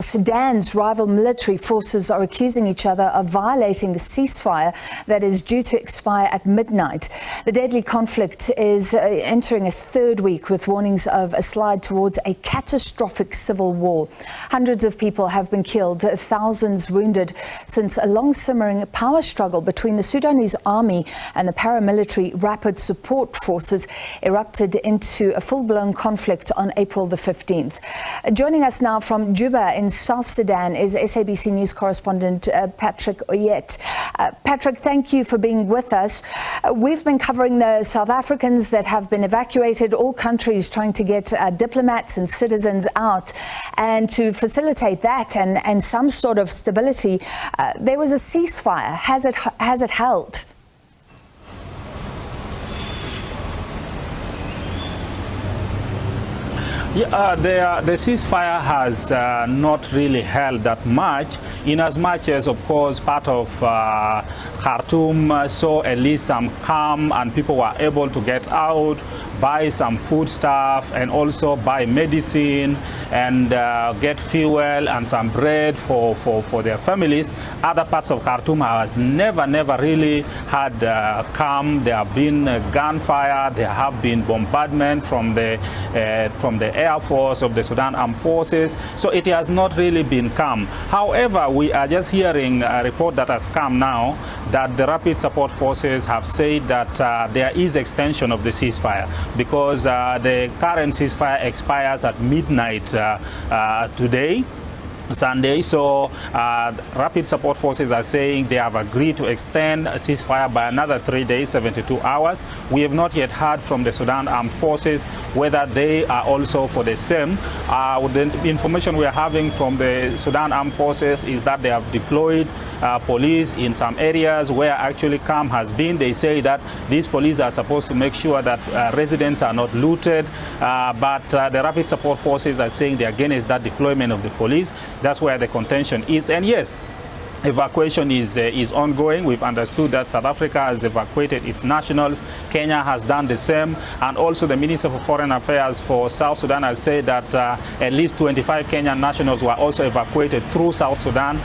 Sudan's rival military forces are accusing each other of violating the ceasefire that is due to expire at midnight. The deadly conflict is entering a third week with warnings of a slide towards a catastrophic civil war. Hundreds of people have been killed, thousands wounded since a long-simmering power struggle between the Sudanese army and the paramilitary rapid support forces erupted into a full-blown conflict on April the 15th. Joining us now from Juba in South Sudan is SABC News correspondent Patrick Oyet. Patrick, thank you for being with us. We've been covering the South Africans that have been evacuated, all countries trying to get diplomats and citizens out, and to facilitate that and some sort of stability, there was a ceasefire. Has it held? Yeah, the ceasefire has not really held that much, in as much as, of course, part of Khartoum saw at least some calm and people were able to get out, buy some foodstuff and also buy medicine and get fuel and some bread for their families. Other parts of Khartoum has never really had calm. There have been gunfire, there have been bombardment from the Air Force of the Sudan Armed Forces, so it has not really been calm. However, we are just hearing a report that has come now that the Rapid Support Forces have said that there is extension of the ceasefire, because the current ceasefire expires at midnight today, Sunday. So Rapid Support Forces are saying they have agreed to extend a ceasefire by another 3 days, 72 hours. We have not yet heard from the Sudan Armed Forces whether they are also for the same. The information we are having from the Sudan Armed Forces is that they have deployed police in some areas where actually calm has been. They say that these police are supposed to make sure that residents are not looted, but the Rapid Support Forces are saying they're against that deployment of the police. That's where the contention is. And yes, evacuation is ongoing. We've understood that South Africa has evacuated its nationals. Kenya has done the same. And also the Minister for Foreign Affairs for South Sudan has said that at least 25 Kenyan nationals were also evacuated through South Sudan.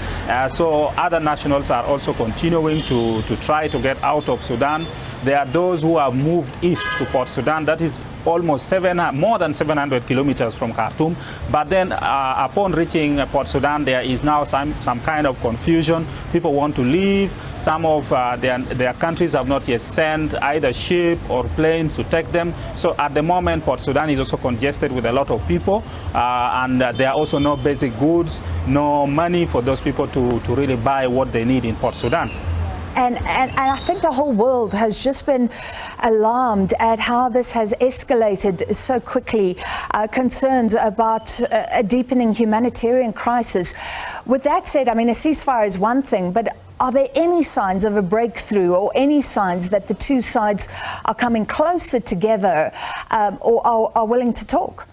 So other nationals are also continuing to try to get out of Sudan. There are those who have moved east to Port Sudan. That is almost more than 700 kilometers from Khartoum. But then upon reaching Port Sudan, there is now some kind of confusion. People want to leave. Some of their countries have not yet sent either ship or planes to take them. So at the moment, Port Sudan is also congested with a lot of people. And there are also no basic goods, no money for those people to really buy what they need in Port Sudan. And I think the whole world has just been alarmed at how this has escalated so quickly, concerns about a deepening humanitarian crisis. With that said, I mean, a ceasefire is one thing, but are there any signs of a breakthrough or any signs that the two sides are coming closer together or are willing to talk?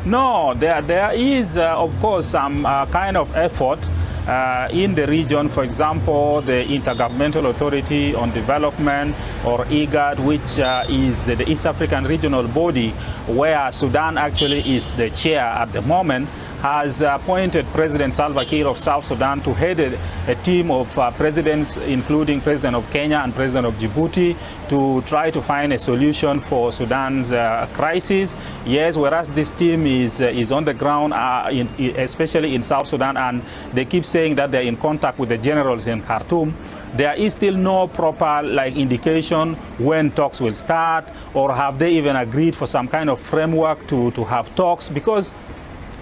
No, there is, of course, some kind of effort in the region. For example, the Intergovernmental Authority on Development, or IGAD, which is the East African regional body where Sudan actually is the chair at the moment, has appointed President Salva Kiir of South Sudan to head a team of presidents, including President of Kenya and President of Djibouti, to try to find a solution for Sudan's crisis. Yes, whereas this team is on the ground, especially in South Sudan, and they keep saying that they're in contact with the generals in Khartoum, there is still no proper indication when talks will start, or have they even agreed for some kind of framework to have talks, because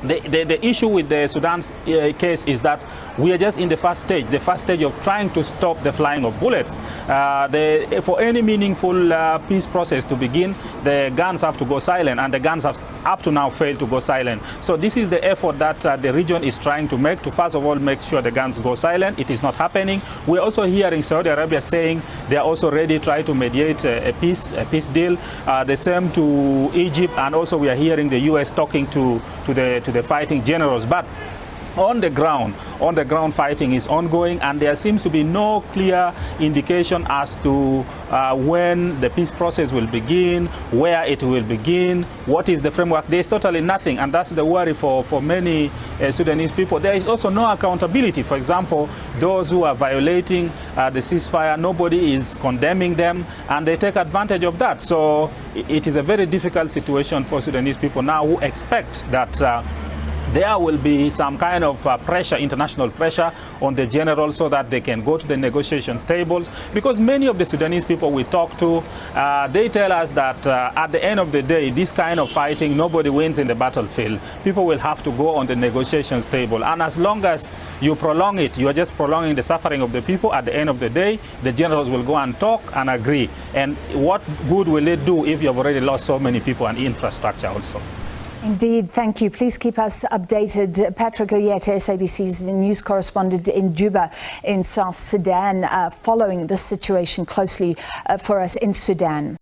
the issue with the Sudan's case is that we are just in the first stage of trying to stop the flying of bullets. For any meaningful peace process to begin, the guns have to go silent, and the guns have up to now failed to go silent. So this is the effort that the region is trying to make, to first of all make sure the guns go silent. It is not happening. We're also hearing Saudi Arabia saying they are also ready to try to mediate a peace deal. The same to Egypt, and also we are hearing the US talking to the fighting generals. But on the ground fighting is ongoing, and there seems to be no clear indication as to when the peace process will begin, where it will begin, what is the framework. There is totally nothing, and that's the worry for many Sudanese people. There is also no accountability. For example, those who are violating the ceasefire, nobody is condemning them, and they take advantage of that. So it is a very difficult situation for Sudanese people now, who expect that there will be some kind of pressure, international pressure on the generals, so that they can go to the negotiations tables. Because many of the Sudanese people we talk to, they tell us that at the end of the day, this kind of fighting, nobody wins in the battlefield. People will have to go on the negotiations table. And as long as you prolong it, you are just prolonging the suffering of the people. At the end of the day, the generals will go and talk and agree. And what good will it do if you have already lost so many people and infrastructure also? Indeed, thank you. Please keep us updated. Patrick Oyet, SABC's news correspondent in Juba in South Sudan, following this situation closely for us in Sudan.